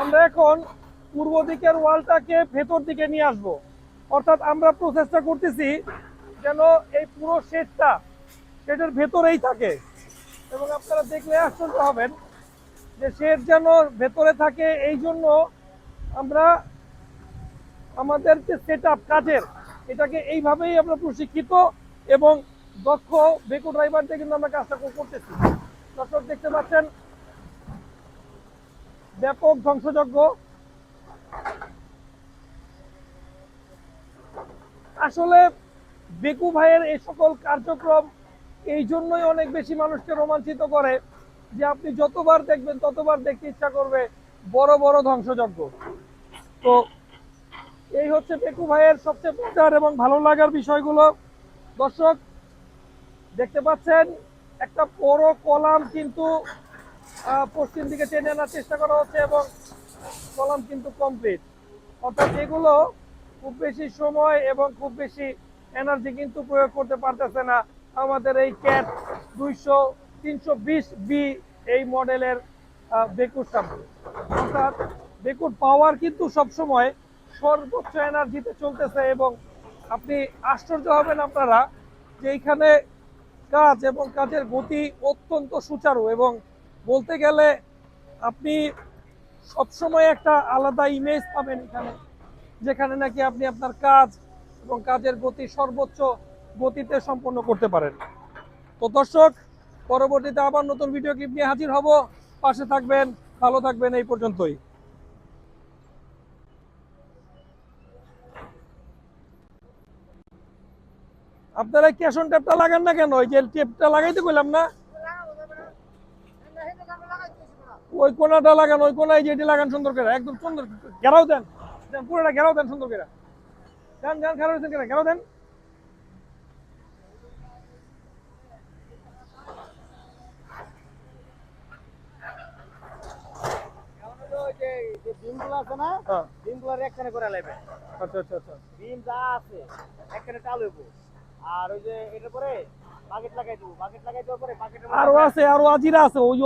আমরা এখন পূর্ব দিকের ওয়ালটাকে ভেতর দিকে নিয়ে আসব, অর্থাৎ আমরা প্রচেষ্টা করতেছি যেন এই পুরো শেডের ভেতরেই থাকে। এবং আপনারা দেখলে আশ্চর্য হবেন যে শেড যেন ভেতরে থাকে। এই জন্য আমরা আমাদের যে সেট আপ কাজের, এটাকে এইভাবেই আমরা প্রশিক্ষিত এবং দক্ষ বেকু ড্রাইভার দিয়ে কিন্তু আমরা কাজটা করতেছি। দর্শক দেখতে পাচ্ছেন ব্যাপক ধ্বংসযজ্ঞ। আসলে বেকু ভাইয়ের এই সকল কার্যক্রম এই জন্যই অনেক বেশি মানুষকে রোমাঞ্চিত করে যে আপনি যতবার দেখবেন ততবার দেখতে ইচ্ছা করবে বড় বড় ধ্বংসযজ্ঞ। তো এই হচ্ছে বেকু ভাইয়ের সবচেয়ে মজার এবং ভালো লাগার বিষয়গুলো। দর্শক দেখতে পাচ্ছেন একটা বড় কলাম কিন্তু পশ্চিম দিকে টেনে আনার চেষ্টা করা হচ্ছে এবং কলাম কিন্তু কমপ্লিট। অর্থাৎ এগুলো খুব বেশি সময় এবং খুব বেশি এনার্জি কিন্তু প্রয়োগ করতে পারতেছে না আমাদের এই ক্যাট 320 বি এই মডেলের বেকুর সামনে। অর্থাৎ বেকুর পাওয়ার কিন্তু সবসময় সর্বোচ্চ এনার্জিতে চলতেছে এবং আপনি আশ্চর্য হবেন আপনারা যে এইখানে কাজ এবং কাজের গতি অত্যন্ত সুচারু। এবং বলতে গেলে আপনি সবসময় একটা আলাদা ইমেজ পাবেন এখানে, যেখানে নাকি আপনি আপনার কাজ এবং কাজের গতি সর্বোচ্চ গতিতে সম্পন্ন করতে পারেন। তো দর্শক, পরবর্তীতে আবার নতুন ভিডিও ক্লিপ নিয়ে হাজির হব। পাশে থাকবেন, ভালো থাকবেন, এই পর্যন্তই। আপনারা ক্যাশন টেপটা লাগান না কেন? ওই যে টেপটা লাগাইতে কইলাম না, ওই কোনাটা লাগান, ওই কোনায় যেটি লাগান সুন্দর করে, একদম সুন্দর ঘেরাও দেন, পুরোটা ঘেরাও দেন সুন্দর করে। দেন দেন, ঘেরাও দেন, ঘেরাও দেন। হ্যাঁ। আচ্ছা আচ্ছা আচ্ছা। আরো আছে, আরো আজিরা আছে ওই